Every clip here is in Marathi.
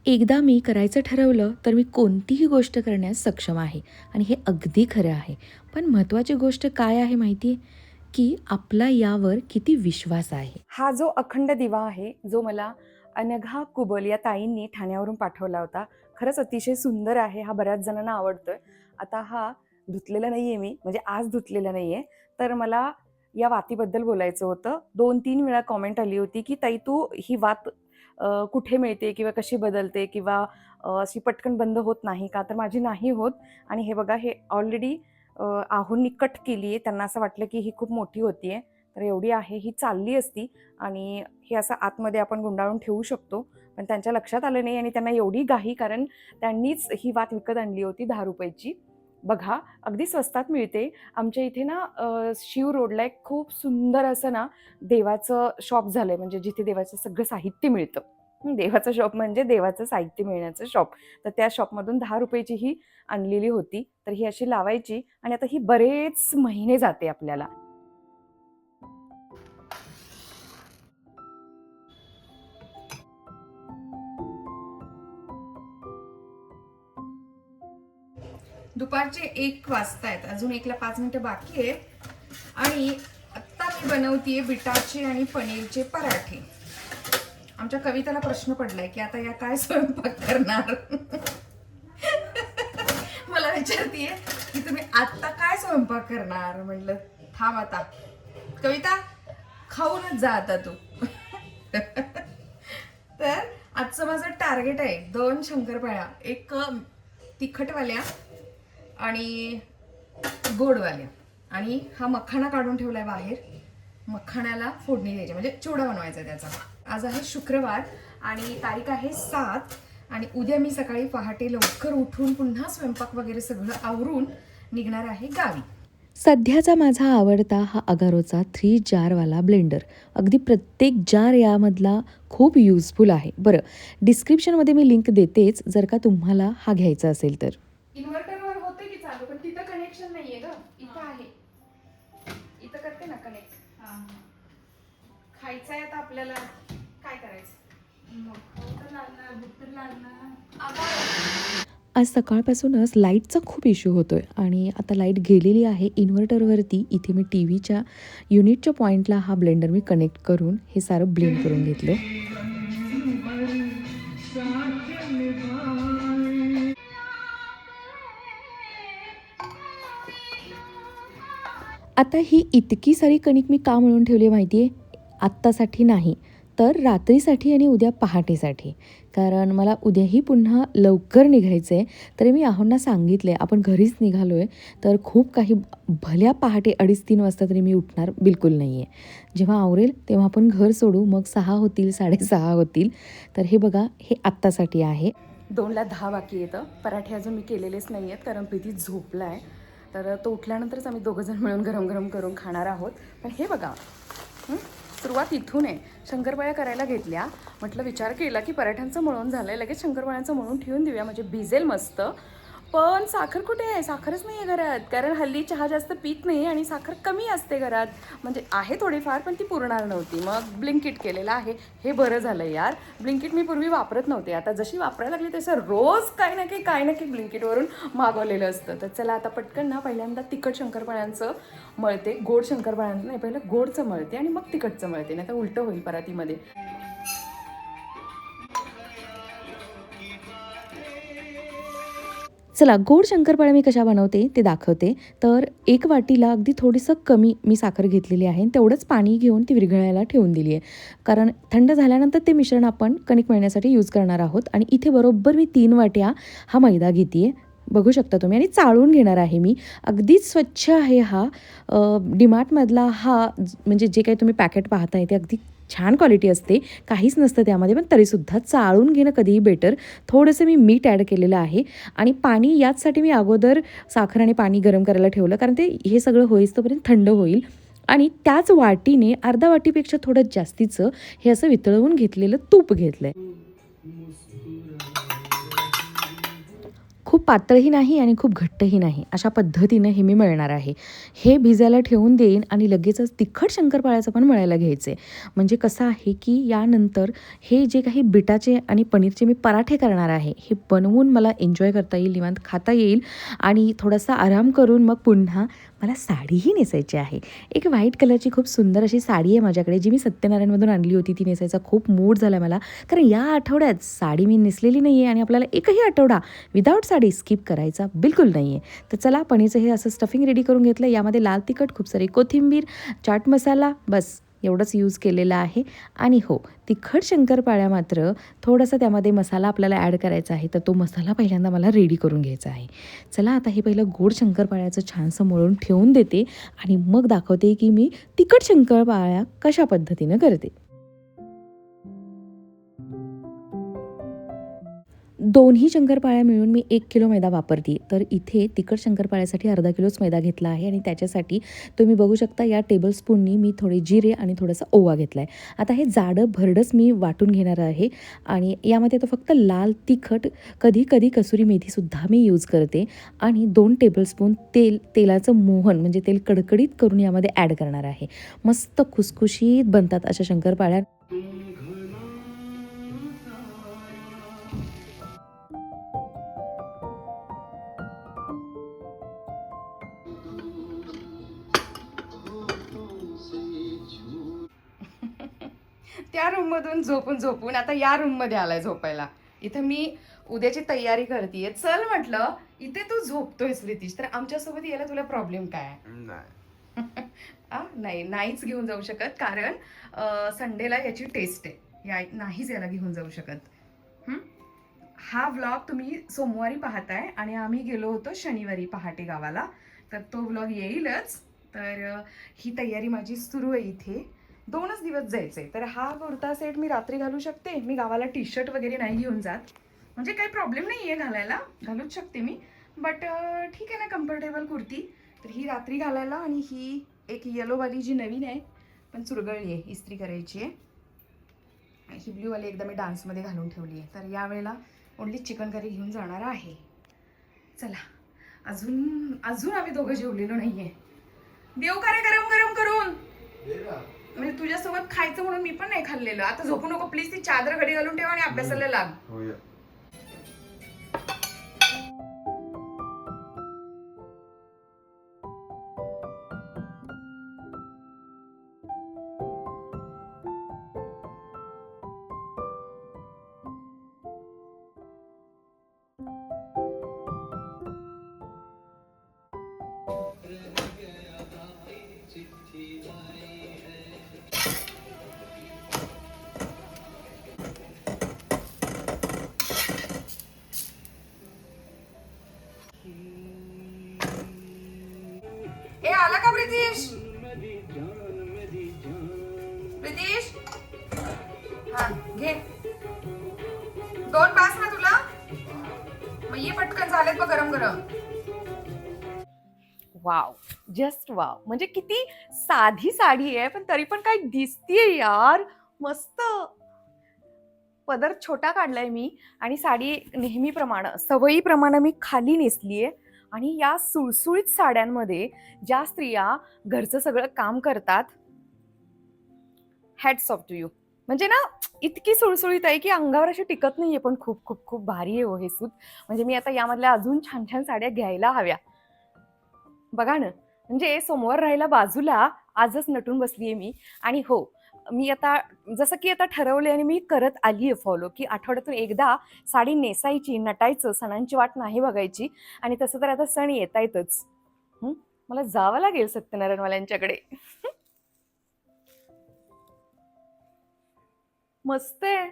एकदा मी करायचं ठरवलं तर मी कोणतीही गोष्ट करण्यास सक्षम आहे आणि हे अगदी खरं आहे. पण महत्त्वाची गोष्ट काय आहे माहिती आहे? की आपला यावर किती विश्वास आहे. हा जो अखंड दिवा आहे, जो मला अनघा कुबल या ताईंनी ठाण्यावरून पाठवला होता. खरंच अतिशय सुंदर आहे. हा बऱ्याच जणांना आवडतोय. आता हा धुतलेला नाहीये मी, म्हणजे आज धुतलेला नाहीये. तर मला या वातीबद्दल बोलायचं होतं. 2-3 वेळा कॉमेंट आली होती, की "ताई तू ही वात कुठे मिळते किंवा कशी बदलते किंवा अशी पटकन बंद होत नाही का?" तर माझी नाही होत आणि हे बघा हे ऑलरेडी आहोंनी कट केली आहे. त्यांना असं वाटलं, की ही खूप मोठी होतीये. तर एवढी आहे. ही चालली असती आणि हे असं आतमध्ये आपण गुंडाळून ठेवू शकतो. पण त्यांच्या लक्षात आलं नाही आणि त्यांना एवढी घाई कारण त्यांनीच ही वात विकत आणली होती ₹10 ची. बघा, अगदी स्वस्तात मिळते. आमच्या इथे ना शीव रोडला एक खूप सुंदर असं ना देवाचं शॉप झालंय म्हणजे जिथे देवाचं सगळं साहित्य मिळतं. देवाचं शॉप म्हणजे देवाचं साहित्य मिळण्याचं शॉप. तर त्या शॉपमधून ₹10 ची ही आणलेली होती. तर ही अशी लावायची आणि आता ही बरेच महिने जाते आपल्याला. दुपारचे 1 वाजतायत. अजून 1ला 5 मिनिटं बाकी आहेत आणि आत्ता मी बनवतीये बिटाचे आणि पनीरचे पराठे. आमच्या कविताला प्रश्न पडलाय की आता या काय स्वयंपाक करणार. मला विचारतीये की तुम्ही आत्ता काय स्वयंपाक करणार. म्हटलं थांब आता कविता, खाऊनच जा आता तू. तर आजचं माझं टार्गेट आहे 2 शंकरपाळ्या, एक तिखटवाल्या आणि गोडवाल्या. आणि हा मखाना काढून ठेवलाय बाहेर. मखाण्याला फोडणी द्यायची म्हणजे चिवडा बनवायचा त्याचा. आज आहे शुक्रवार आणि तारीख आहे 7 आणि उद्या मी सकाळी पहाटे लवकर उठून पुन्हा स्वयंपाक वगैरे सगळं आवरून निघणार आहे गावी. सध्याचा माझा आवडता हा अगारोचा 3 जारवाला ब्लेंडर. अगदी प्रत्येक जार यामधला खूप युजफुल आहे. बरं, डिस्क्रिप्शनमध्ये मी लिंक देतेच जर का तुम्हाला हा घ्यायचा असेल तर. इन्व्हर्टरवर होते की चालू पण तिथं कनेक्शन नाहीये ग. इथं आहे. इथं करते ना कनेक्ट. खायचं आहे आता आपल्याला. काय करायचं. आज सकाळपासूनच लाईटचा खूप इश्यू होतोय आणि आता लाईट गेलेली आहे. इन्व्हर्टरवरती इथे मी टी व्हीच्या युनिटच्या पॉईंटला हा ब्लेंडर मी कनेक्ट करून हे सारं ब्लेंड करून घेतलं. आता ही इतकी सारी कणिक मी का मळून ठेवली आहे माहिती आहे? आत्तासाठी नाही, तर रात्रीसाठी आणि उद्या पहाटेसाठी. कारण मला उद्याही पुन्हा लवकर निघायचं आहे. तरी मी आहोंना सांगितलं आहे, आपण घरीच निघालो आहे, तर खूप काही भल्या पहाटे 2:30-3 वाजता तरी मी उठणार बिलकुल नाही आहे. जेव्हा आवरेल तेव्हा आपण घर सोडू, मग 6 होतील, 6:30 होतील. तर हे बघा, हे आत्तासाठी आहे. 2ला 10 बाकी येतं. पराठे अजून मी केलेलेच नाही आहेत कारण प्रीती झोपला आहे. तर तो उठल्यानंतरच आम्ही दोघंजण मिळून गरम गरम करून खाणार आहोत. पण हे बघा, सुरुवात इथून आहे. शंकरपाळ्या करायला घेतल्या. म्हटलं विचार केला की पराठ्यांचं मळून झालं आहे, लगेच शंकरपाळ्यांचं मळून ठेवून देऊया म्हणजे भिजेल मस्त. पण साखर कुठे आहे? साखरच नाही आहे घरात. कारण हल्ली चहा जास्त पीत नाही आणि साखर कमी असते घरात. म्हणजे आहे थोडीफार पण ती पुरणार नव्हती. मग ब्लिंकिट केलेलं आहे. हे बरं झालं यार. ब्लिंकिट मी पूर्वी वापरत नव्हते. आता जशी वापरायला लागली तसं रोज काही ना काही ब्लिंकिटवरून मागवलेलं असतं. तर चला आता पटकन ना पहिल्यांदा तिखट शंकरपाळ्यांचं मळते. गोड शंकरपाळ्यांचं नाही, पहिलं गोडचं मळते आणि मग तिखटचं मळते, नाही तर उलटं होईल परातीमध्ये. चला, गोड शंकरपाळ्या मी कशा बनवते ते दाखवते. तर 1 वाटीला अगदी थोडंसं कमी मी साखर घेतलेली आहे आणि तेवढंच पाणी घेऊन ती विरघळायला ठेवून दिली आहे. कारण थंड झाल्यानंतर ते मिश्रण आपण कणिक मळण्यासाठी यूज करणार आहोत. आणि इथे बरोबर मी 3 वाट्या हा मैदा घेते आहे. बघू शकता तुम्ही आणि चाळून घेणार आहे मी. अगदीच स्वच्छ आहे हा. डीमार्टमधला हा म्हणजे जे काही तुम्ही पॅकेट पाहताय ते अगदी छान क्वालिटी असते, काहीच नसतं त्यामध्ये. पण तरीसुद्धा चाळून घेणं कधीही बेटर. थोडंसं मी मीठ ॲड केलेलं आहे आणि पाणी याचसाठी मी अगोदर साखर आणि पाणी गरम करायला ठेवलं, कारण ते हे सगळं होईस्तोपर्यंत थंड होईल. आणि त्याच वाटीने अर्धा वाटीपेक्षा थोडं जास्तीचं हे असं वितळवून घेतलेलं तूप घेतलं आहे. खूप पातळही नाही आणि खूप घट्टही नाही, अशा पद्धतीनं हे मी मळणार आहे. हे भिजायला ठेवून देईन आणि लगेचच तिखट शंकरपाळ्याचं पण मळायला घ्यायचं आहे. म्हणजे कसं आहे की यानंतर हे जे काही बिटाचे आणि पनीरचे मी पराठे करणार आहे, हे बनवून मला एन्जॉय करता येईल, निवांत खाता येईल आणि थोडासा आराम करून मग पुन्हा मला साडीही नेसायची आहे. एक व्हाईट कलरची खूप सुंदर अशी साडी आहे माझ्याकडे, जी मी सत्यनारायणमधून आणली होती. ती नेसायचा खूप मूड झाला मला, कारण या आठवड्यात साडी मी नेसलेली नाही आहे आणि आपल्याला एकही आठवडा विदाऊट साडी स्किप करायचा बिलकुल नाही आहे. तर चला, पनीरचं हे असं स्टफिंग रेडी करून घेतलं. यामध्ये लाल तिखट, खूप सारी कोथिंबीर, चाट मसाला, बस एवढंच यूज केलेलं आहे. आणि हो, तिखट शंकरपाळ्या मात्र थोडासा त्यामध्ये मसाला आपल्याला ॲड करायचा आहे, तर तो मसाला पहिल्यांदा मला रेडी करून घ्यायचा आहे. चला, आता हे पहिलं गोड शंकरपाळ्याचं छानसं मळून ठेवून देते आणि मग दाखवते की मी तिखट शंकरपाळ्या कशा पद्धतीनं करते. दोन्ही शंकरपाळ्या मिळून मी 1 किलो मैदा वापरते. तर इथे तिखट शंकरपाळ्यासाठी अर्धा किलोच मैदा घेतला आहे आणि त्याच्यासाठी तुम्ही बघू शकता या टेबलस्पूननी मी थोडे जिरे आणि थोडासा ओवा घेतला आहे. आता हे जाडं भरडच मी वाटून घेणार आहे आणि यामध्ये आता फक्त लाल तिखट, कधी-कधी कसुरी मेथीसुद्धा मी यूज करते आणि 2 टेबलस्पून तेलाचं मोहन म्हणजे तेल कडकडीत करून यामध्ये ॲड करणार आहे. मस्त खुसखुशीत बनतात अशा शंकरपाळ्या. त्या रूममधून झोपून झोपून आता या रूममध्ये आलाय झोपायला. इथं मी उद्याची तयारी करतेय. चल म्हटलं, इथे तू झोपतोयस रितीश, तर आमच्यासोबत यायला तुला प्रॉब्लेम काय आहे? नाही. नाही, नाहीच घेऊन जाऊ शकत, कारण संडेला याची टेस्ट आहे. नाहीच याला घेऊन जाऊ शकत. हं? हा व्लॉग तुम्ही सोमवारी पाहताय आणि आम्ही गेलो होतो शनिवारी पहाटे गावाला, तर तो व्लॉग येईलच. तर ही तयारी माझी सुरू आहे इथे. 2च दिवस जायचे, तर हा कुर्ता सेट मी रात्री घालू शकते. मी गावाला टी शर्ट वगैरे नाही घेऊन जात, म्हणजे काही प्रॉब्लेम नाही आहे घालायला, घालूच शकते मी. बट ठीक आहे ना, कम्फर्टेबल कुर्ती. तर ही रात्री घालायला, आणि ही एक येलोवाली जी नवीन आहे पण चुरगळली आहे, इस्त्री करायची आहे. ही ब्ल्यूवाली एकदा मी डान्समध्ये घालून ठेवली आहे. तर यावेळेला ओन्ली चिकन करी घेऊन जाणार आहे. चला, अजून अजून आम्ही दोघं जेवलेलो नाही आहे. देऊ का रे गरम गरम करून? म्हणजे तुझ्यासोबत खायचं म्हणून मी पण नाही खाल्लेलं. आता झोपू नको प्लीज, ती चादर घडी घालून ठेव आणि अभ्यासाला लाग. होय. ए, आला का प्रितीश? प्रितीश, हा घे. 2 पास ना तुला? मग ये पटकन, झालेत बघ गरम गरम. Wow, just wow. म्हणजे किती साधी साडी आहे, पण तरी पण काय दिसतीये यार, मस्त. पदर छोटा काढलाय मी आणि साडी नेहमीप्रमाणे सवयीप्रमाणे मी खाली नेसलीये. आणि या सुळसुळीत साड्यांमध्ये ज्या स्त्रिया घरचं सगळं काम करतात, हॅट्स ऑफ टू यू. म्हणजे ना, इतकी सुळसुळीत आहे की अंगावर अशी टिकत नाहीये, पण खूप खूप खूप भारी आहे हो हे सूत. म्हणजे मी आता यामधल्या अजून छान छान साड्या घ्यायला हव्या. बघा ना, म्हणजे सोमवार राहायला बाजूला, आजच नटून बसलीये मी. आणि हो, मी आता जसं की आता ठरवले आणि मी करत आलीये फॉलो, की आठवड्यातून एकदा साडी नेसायची, नटायचं, सणांची वाट नाही बघायची. आणि तसं तर आता सण येतायतच. मला जावं लागेल सत्यनारायणवाल्यांच्याकडे. मस्त आहे.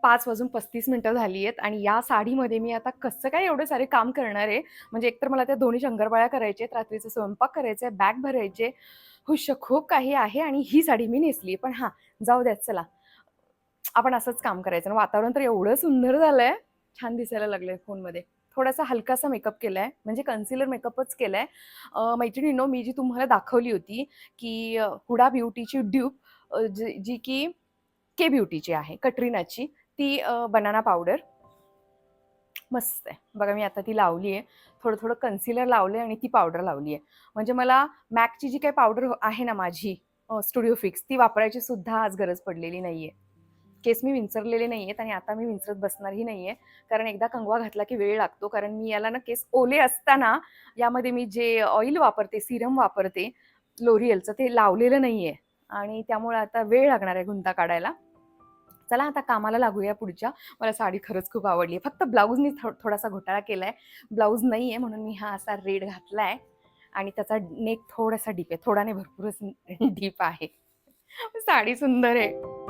5:35 झाली आहेत आणि या साडीमध्ये मी आता कसं काय एवढे सारे काम करणार आहे. म्हणजे एकतर मला त्या दोन्ही शंकरपाळ्या करायचे, रात्रीचा स्वयंपाक करायचा, बॅग भरायचे, हुश्श खूप काही आहे. आणि ही साडी मी नेसली. पण हां, जाऊ द्यात, चला आपण असंच काम करायचं. आणि वातावरण तर एवढं सुंदर झालंय, छान दिसायला लागलंय फोनमध्ये. थोडासा हलकासा मेकअप केलाय, म्हणजे कन्सिलर मेकअपच केलाय. मैत्रिणींनो, मी जी तुम्हाला दाखवली होती की हुडा ब्युटीची ड्यूप, जी की के ब्युटीची आहे, कटरीनाची, ती बनाना पावडर मस्त आहे बघा. मी आता ती लावली आहे, थोडं थोडं कन्सिलर लावलं आहे आणि ती पावडर लावली आहे. म्हणजे मला मॅकची जी काही पावडर आहे ना माझी स्टुडिओ फिक्स, ती वापरायची सुद्धा आज गरज पडलेली नाहीये. केस मी विंचरलेले नाहीयेत आणि आता मी विंचरत बसणारही नाहीये, कारण एकदा कंगवा घातला की वेळ लागतो. कारण मी याला ना केस ओले असताना यामध्ये मी जे ऑइल वापरते, सिरम वापरते लोरियलचं, ते लावलेलं नाहीये आणि त्यामुळे आता वेळ लागणार आहे गुंता काढायला. चला आता कामाला लागूया पुढच्या. मला साडी खरंच खूप आवडली आहे. फक्त ब्लाऊजनी थोडासा घोटाळा केलाय. ब्लाऊज नाहीये म्हणून मी हा असा रेड घातलाय आणि त्याचा नेक थोडासा डीप आहे. थोडा नाही, भरपूरच डीप आहे. साडी सुंदर आहे.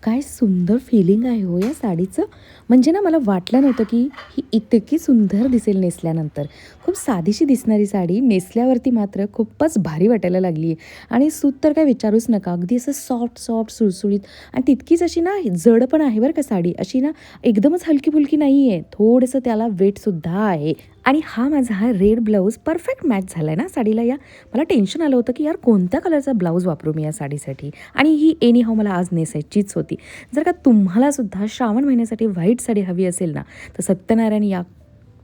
काय सुंदर फिलिंग आहे हो या साडीचं. म्हणजे ना मला वाटलं नव्हतं की ही इतकी सुंदर दिसेल नेसल्यानंतर. खूप साधीशी दिसणारी साडी नेसल्यावरती मात्र खूपच भारी वाटायला लागली आहे. आणि सूत तर काय विचारूच नका. अगदी असं सॉफ्ट सॉफ्ट सुळसुळीत आणि तितकीच अशी ना जड पण आहे बरं का साडी. अशी ना एकदमच हलकी फुलकी नाही आहे. थोडंसं त्याला वेटसुद्धा आहे. आणि हा माझा रेड ब्लाऊज परफेक्ट मॅच झाला आहे ना साडीला या. मला टेन्शन आलं होतं की यार कोणत्या कलरचा ब्लाऊज वापरू मी या साडीसाठी. आणि ही एनी हाऊ मला आज नेसायचीच होती. जर का तुम्हाला सुद्धा श्रावण महिन्यासाठी व्हाईट साडी हवी असेल ना, तर सत्यनारायण या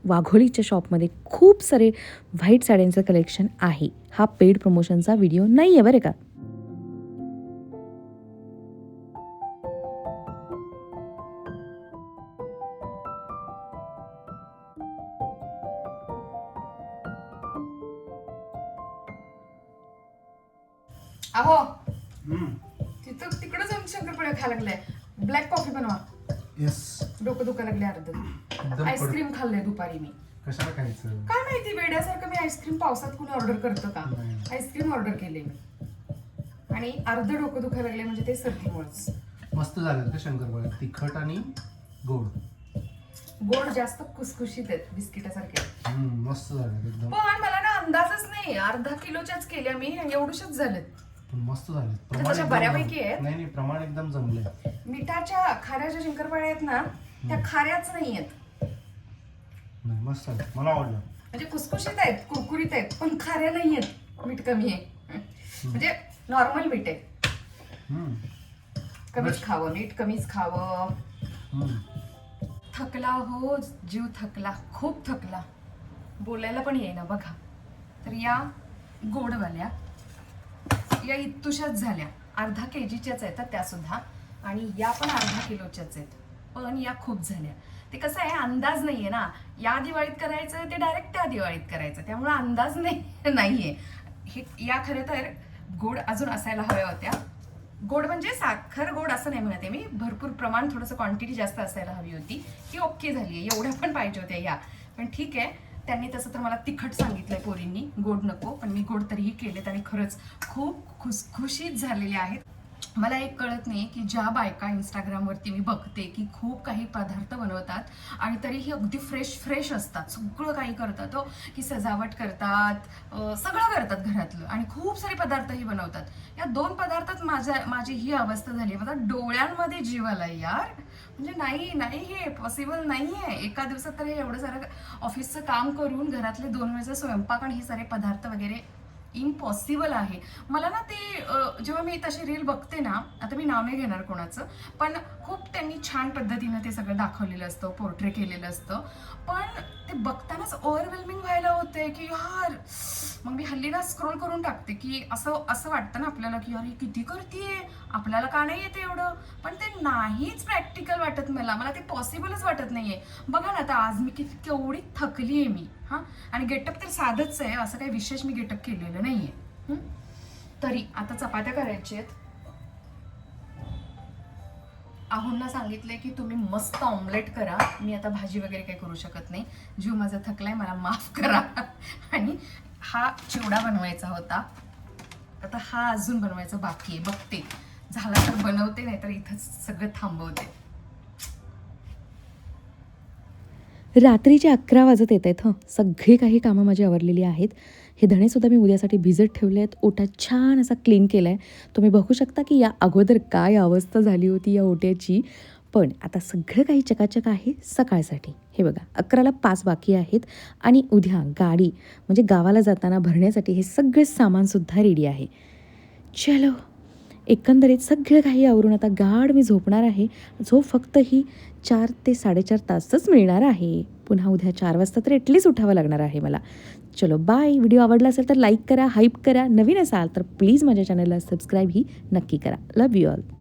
वाघोलीच्या शॉपमध्ये खूप सारे व्हाईट साड्यांचं कलेक्शन आहे. हा पेड प्रमोशनचा व्हिडिओ नाही आहे बरं का. अहो तिथं तिकडं जाऊन शंकरपाळ्या खायला लागलाय. ब्लॅक कॉफी बनवा. येस. डोकं दुखा लागले अर्ध. एकदम आईस्क्रीम खाल्लंय दुपारी मी. कशाला खायचं? काय माहिती वेड्यासारखं मी आईस्क्रीम पावसात कुणी ऑर्डर करतं का? नाही. आईस्क्रीम ऑर्डर केले मी आणि अर्ध डोकं दुखायला लागले म्हणजे ते सर्दीमुळेच. मस्त झालं का शंकरपाळ्या? तिखट आणि गोड. गोड जास्त खुसखुशीत आहेत बिस्किटासारखे. मस्त झालं एकदम. पण मला ना अंदाजच नाही. अर्धा किलोच्याच केल्या मी आणि एवढूशच झालेत. मस्त झालं. तर तशा बऱ्यापैकी आहेत. नाही प्रमाण एकदम जमलंय. मिठाच्या खाऱ्याच्या शंकरपाळ्या आहेत ना, त्या खाऱ्याच नाही आहेत. नाही मस्त झालं. मला आवडलं. म्हणजे खुसखुशीत आहेत, कुरकुरीत आहेत, पण खाऱ्या नाही आहेत. मीठ कमी आहे. म्हणजे नॉर्मल मीठ आहे. हम्म. कमीच खावं, मीठ कमीच खावं. हम्म. थकला हो, जीव थकला, खूप थकला. बोलायला पण येईना बघा. तर या गोडवाल्या या इतुशाच झाल्या. अर्धा केजीच्याच आहेत त्या सुद्धा आणि या पण अर्धा किलोच्याच आहेत. पण या खूप झाल्या. ते कसं आहे, अंदाज नाहीये ना. या दिवाळीत करायचं ते डायरेक्ट त्या दिवाळीत करायचं, त्यामुळे अंदाज नाहीये. हे या खरं तर गोड अजून असायला हव्या होत्या. गोड म्हणजे साखर गोड असं नाही म्हणते मी. भरपूर प्रमाण, थोडंसं क्वांटिटी जास्त असायला हवी होती. ही ओके झाली आहे. एवढ्या पण पाहिजे होत्या या. पण ठीक आहे, त्यांनी तसं तर मला तिखट सांगितलंय पोरींनी, गोड नको. पण मी गोड तरीही केलेत आणि खरंच खूप खुसखुशीत झालेले आहेत. मला एक कळत नाही की ज्या बायका इंस्टाग्रामवरती मी बघते की खूप काही पदार्थ बनवतात आणि तरीही अगदी फ्रेश असतात, सगळं काही करतात हो, की सजावट करतात, सगळं करतात घरातलं आणि खूप सारे पदार्थही बनवतात. या 2 पदार्थात माझी ही अवस्था झाली. माझा डोळ्यांमध्ये जीव आलाय यार. म्हणजे नाही हे पॉसिबल नाही आहे. एका दिवसात तर हे एवढं सारं ऑफिसचं काम करून घरातले 2 वेळचा स्वयंपाक आणि हे सारे पदार्थ वगैरे इम्पॉसिबल आहे. मला ना ते जेव्हा मी तशी रील बघते ना, आता मी नाव नाही घेणार कोणाचं, पण खूप त्यांनी छान पद्धतीनं ते सगळं दाखवलेलं असतं, पोर्ट्रे केलेलं असतं. पण ते बघतानाच ओव्हरवेल्मिंग व्हायला होते की यार. मग मी हल्ली ना स्क्रोल करून टाकते की असं वाटतं ना आपल्याला की यार ही किती करतीये, आपल्याला का नाही येते एवढं. पण ते नाहीच प्रॅक्टिकल वाटत मला ते पॉसिबलच वाटत नाहीये. बघा ना आता आज मी केवढी थकली आहे मी. आणि गेटअप तर साधंच आहे, असं काही विशेष मी गेटअप केलेलं नाहीये. तरी आता चपात्या करायच्या आहेत. आहोंना सांगितलंय की तुम्ही मस्त ऑमलेट करा. मी आता भाजी वगैरे काही करू शकत नाही. जीव माझा थकलाय, मला माफ करा. आणि हा चिवडा बनवायचा होता. आता हा अजून बनवायचा बाकी आहे. बघते झाला तर बनवते, नाही तर इथंच सगळं थांबवते. रात्रीचे 11 वाजत येत आहेत. सगळी काही कामं माझी आवरलेली आहेत. हे धणेसुद्धा मी उद्यासाठी भिजत ठेवले आहेत. ओटा छान असा क्लीन केला आहे. तुम्ही बघू शकता की या अगोदर काय अवस्था झाली होती या ओट्याची. पण आता सगळं काही चकाचक आहे सकाळसाठी. हे बघा 11ला 5 बाकी आहेत आणि उद्या गाडी म्हणजे गावाला जाताना भरण्यासाठी हे सगळे सामानसुद्धा रेडी आहे. चलो एकंदरीत सगळं काही आवरून आता गाढ मी झोपणार आहे. झोप फक्त ही 4 ते 4.5 तासच मिळणार आहे. पुन्हा उद्या 4 वाजता तर ॲटलीस्ट उठावं लागणार आहे मला. चलो बाय. व्हिडिओ आवडला असेल तर लाईक करा, हाईप करा. नवीन असाल तर प्लीज माझ्या चॅनलला सबस्क्राईब ही नक्की करा. Love you all.